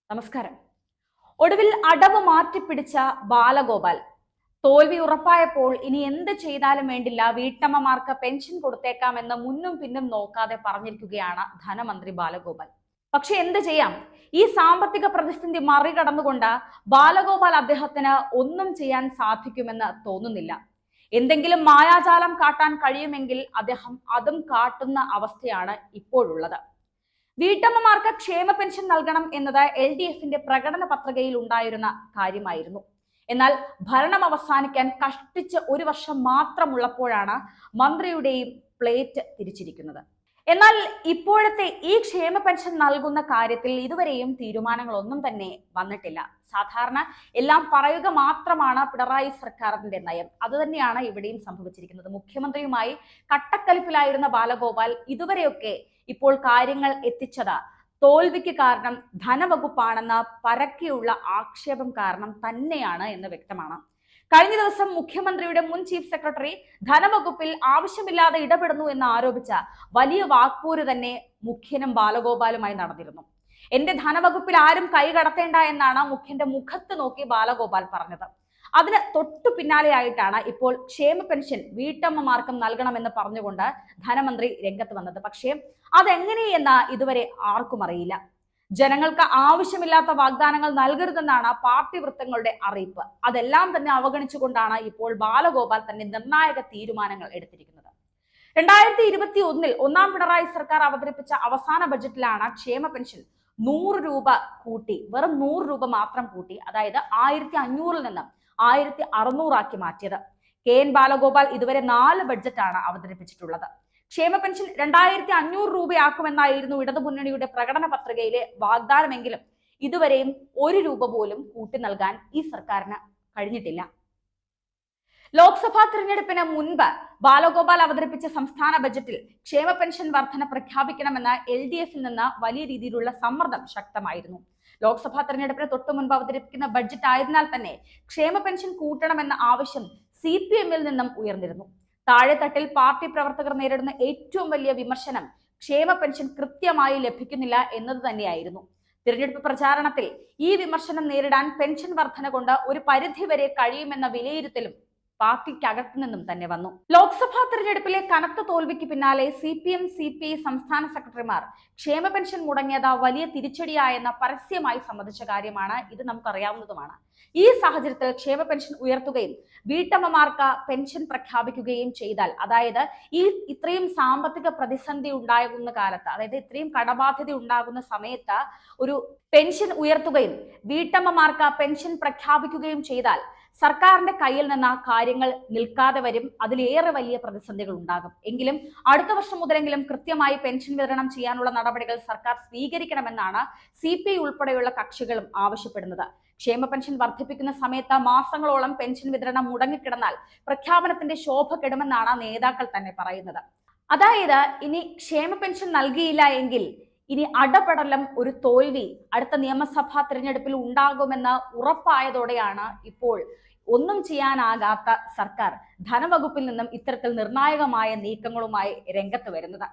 നമസ്കാരം. ഒടുവിൽ അടവ് മാറ്റിപ്പിടിച്ച ബാലഗോപാൽ തോൽവി ഉറപ്പായപ്പോൾ ഇനി എന്ത് ചെയ്താലും വേണ്ടില്ല, വീട്ടമ്മമാർക്ക് പെൻഷൻ കൊടുത്തേക്കാമെന്ന് മുന്നും പിന്നും നോക്കാതെ പറഞ്ഞിരിക്കുകയാണ് ധനമന്ത്രി ബാലഗോപാൽ. പക്ഷെ എന്ത് ചെയ്യാം, ഈ സാമ്പത്തിക പ്രതിസന്ധി മറികടന്നുകൊണ്ട് ബാലഗോപാൽ അദ്ദേഹത്തിന് ഒന്നും ചെയ്യാൻ സാധിക്കുമെന്ന് തോന്നുന്നില്ല. എന്തെങ്കിലും മായാജാലം കാട്ടാൻ കഴിയുമെങ്കിൽ അദ്ദേഹം അതും കാട്ടുന്ന അവസ്ഥയാണ് ഇപ്പോഴുള്ളത്. വീട്ടമ്മമാർക്ക് ക്ഷേമ പെൻഷൻ നൽകണം എന്നത് LDFന്റെ പ്രകടന പത്രികയിൽ ഉണ്ടായിരുന്ന കാര്യമായിരുന്നു. എന്നാൽ ഭരണം അവസാനിക്കാൻ കഷ്ടിച്ച് ഒരു വർഷം മാത്രമുള്ളപ്പോഴാണ് മന്ത്രിയുടെയും പ്ലേറ്റ് തിരിച്ചിരിക്കുന്നത്. എന്നാൽ ഇപ്പോഴത്തെ ഈ ക്ഷേമ പെൻഷൻ നൽകുന്ന കാര്യത്തിൽ ഇതുവരെയും തീരുമാനങ്ങളൊന്നും തന്നെ വന്നിട്ടില്ല. സാധാരണ എല്ലാം പറയുക മാത്രമാണ് പിണറായി സർക്കാരിന്റെ നയം. അതുതന്നെയാണ് ഇവിടെയും സംഭവിച്ചിരിക്കുന്നത്. മുഖ്യമന്ത്രിയുമായി കട്ടക്കലിപ്പിലായിരുന്ന ബാലഗോപാൽ ഇതുവരെയൊക്കെ ഇപ്പോൾ കാര്യങ്ങൾ എത്തിച്ചത് തോൽവിക്ക് കാരണം ധനവകുപ്പാണെന്ന പരക്കെയുള്ള ആക്ഷേപം കാരണം തന്നെയാണ് എന്ന് വ്യക്തമാണ്. കഴിഞ്ഞ ദിവസം മുഖ്യമന്ത്രിയുടെ മുൻ ചീഫ് സെക്രട്ടറി ധനവകുപ്പിൽ ആവശ്യമില്ലാതെ ഇടപെടുന്നു എന്ന് ആരോപിച്ച വലിയ വാക്പോര് തന്നെ മുഖ്യനും ബാലഗോപാലുമായി നടന്നിരുന്നു. എന്റെ ധനവകുപ്പിൽ ആരും കൈ കടത്തേണ്ട എന്നാണ് മുഖ്യന്റെ മുഖത്ത് നോക്കി ബാലഗോപാൽ പറഞ്ഞത്. അതിന് തൊട്ടു പിന്നാലെയായിട്ടാണ് ഇപ്പോൾ ക്ഷേമ പെൻഷൻ വീട്ടമ്മമാർക്കും നൽകണമെന്ന് പറഞ്ഞുകൊണ്ട് ധനമന്ത്രി രംഗത്ത് വന്നത്. പക്ഷേ അതെങ്ങനെയെന്ന് ഇതുവരെ ആർക്കും അറിയില്ല. ജനങ്ങൾക്ക് ആവശ്യമില്ലാത്ത വാഗ്ദാനങ്ങൾ നൽകരുതെന്നാണ് പാർട്ടി വൃത്തങ്ങളുടെ അറിയിപ്പ്. അതെല്ലാം തന്നെ അവഗണിച്ചുകൊണ്ടാണ് ഇപ്പോൾ ബാലഗോപാൽ തന്നെ നിർണായക തീരുമാനങ്ങൾ എടുത്തിരിക്കുന്നത്. 2021 ഒന്നാം പിണറായി സർക്കാർ അവതരിപ്പിച്ച അവസാന ബജറ്റിലാണ് ക്ഷേമ പെൻഷൻ 100 രൂപ കൂട്ടി, വെറും 100 രൂപ മാത്രം കൂട്ടി, അതായത് 1500 നിന്ന് 1600 ആക്കി മാറ്റിയത്. KN ബാലഗോപാൽ ഇതുവരെ 4 ബഡ്ജറ്റാണ് അവതരിപ്പിച്ചിട്ടുള്ളത്. ക്ഷേമ പെൻഷൻ 2500 രൂപയാക്കുമെന്നായിരുന്നു ഇടതുമുന്നണിയുടെ പ്രകടന പത്രികയിലെ വാഗ്ദാനമെങ്കിലും ഇതുവരെയും 1 രൂപ പോലും കൂട്ടി നൽകാൻ ഈ സർക്കാരിന് കഴിഞ്ഞിട്ടില്ല. ലോക്സഭാ തിരഞ്ഞെടുപ്പിന് മുൻപ് ബാലഗോപാൽ അവതരിപ്പിച്ച സംസ്ഥാന ബജറ്റിൽ ക്ഷേമ പെൻഷൻ വർധന പ്രഖ്യാപിക്കണമെന്ന LDFിൽ നിന്ന് വലിയ രീതിയിലുള്ള സമ്മർദ്ദം ശക്തമായിരുന്നു. ലോക്സഭാ തെരഞ്ഞെടുപ്പിന് തൊട്ടു മുൻപ് അവതരിപ്പിക്കുന്ന ബഡ്ജറ്റ് ആയതിനാൽ തന്നെ ക്ഷേമ പെൻഷൻ കൂട്ടണമെന്ന ആവശ്യം CPMൽ നിന്നും ഉയർന്നിരുന്നു. താഴെത്തട്ടിൽ പാർട്ടി പ്രവർത്തകർ നേരിടുന്ന ഏറ്റവും വലിയ വിമർശനം ക്ഷേമ പെൻഷൻ കൃത്യമായി ലഭിക്കുന്നില്ല എന്നത് തന്നെയായിരുന്നു. തിരഞ്ഞെടുപ്പ് പ്രചാരണത്തിൽ ഈ വിമർശനം നേരിടാൻ പെൻഷൻ വർധന കൊണ്ട് ഒരു പരിധിവരെ കഴിയുമെന്ന വിലയിരുത്തലും പാർട്ടിക്കകത്തു നിന്നും തന്നെ വന്നു. ലോക്സഭാ തെരഞ്ഞെടുപ്പിലെ കനത്ത തോൽവിക്ക് പിന്നാലെ CPM CPI സംസ്ഥാന സെക്രട്ടറിമാർ ക്ഷേമ പെൻഷൻ മുടങ്ങിയത് വലിയ തിരിച്ചടിയായെന്ന പരസ്യമായി സമ്മതിച്ച കാര്യമാണ്. ഇത് നമുക്കറിയാവുന്നതുമാണ്. ഈ സാഹചര്യത്തിൽ ക്ഷേമ പെൻഷൻ ഉയർത്തുകയും വീട്ടമ്മമാർക്ക് പെൻഷൻ പ്രഖ്യാപിക്കുകയും ചെയ്താൽ, അതായത് ഇത്രയും സാമ്പത്തിക പ്രതിസന്ധി ഉണ്ടാകുന്ന കാലത്ത്, അതായത് ഇത്രയും കടബാധ്യത ഉണ്ടാകുന്ന സമയത്ത് ഒരു പെൻഷൻ ഉയർത്തുകയും വീട്ടമ്മമാർക്ക് പെൻഷൻ പ്രഖ്യാപിക്കുകയും ചെയ്താൽ സർക്കാരിന്റെ കയ്യിൽ നിന്ന് കാര്യങ്ങൾ നിൽക്കാതെ വരും. അതിലേറെ വലിയ പ്രതിസന്ധികൾ ഉണ്ടാകും. എങ്കിലും അടുത്ത വർഷം മുതലെങ്കിലും കൃത്യമായി പെൻഷൻ വിതരണം ചെയ്യാനുള്ള നടപടികൾ സർക്കാർ സ്വീകരിക്കണമെന്നാണ് CPI ഉൾപ്പെടെയുള്ള കക്ഷികളും ആവശ്യപ്പെടുന്നത്. ക്ഷേമ പെൻഷൻ വർദ്ധിപ്പിക്കുന്ന സമയത്ത് മാസങ്ങളോളം പെൻഷൻ വിതരണം മുടങ്ങിക്കിടന്നാൽ പ്രഖ്യാപനത്തിന്റെ ശോഭ കെടുമെന്നാണ് നേതാക്കൾ തന്നെ പറയുന്നത്. അതായത് ഇനി ക്ഷേമ പെൻഷൻ നൽകിയില്ല എങ്കിൽ ഇനി അടപടലം ഒരു തോൽവി അടുത്ത നിയമസഭാ തിരഞ്ഞെടുപ്പിൽ ഉണ്ടാകുമെന്ന് ഉറപ്പായതോടെയാണ് ഇപ്പോൾ ഒന്നും ചെയ്യാനാകാത്ത സർക്കാർ ധനവകുപ്പിൽ നിന്നും ഇത്തരത്തിൽ നിർണായകമായ നീക്കങ്ങളുമായി രംഗത്ത് വരുന്നത്.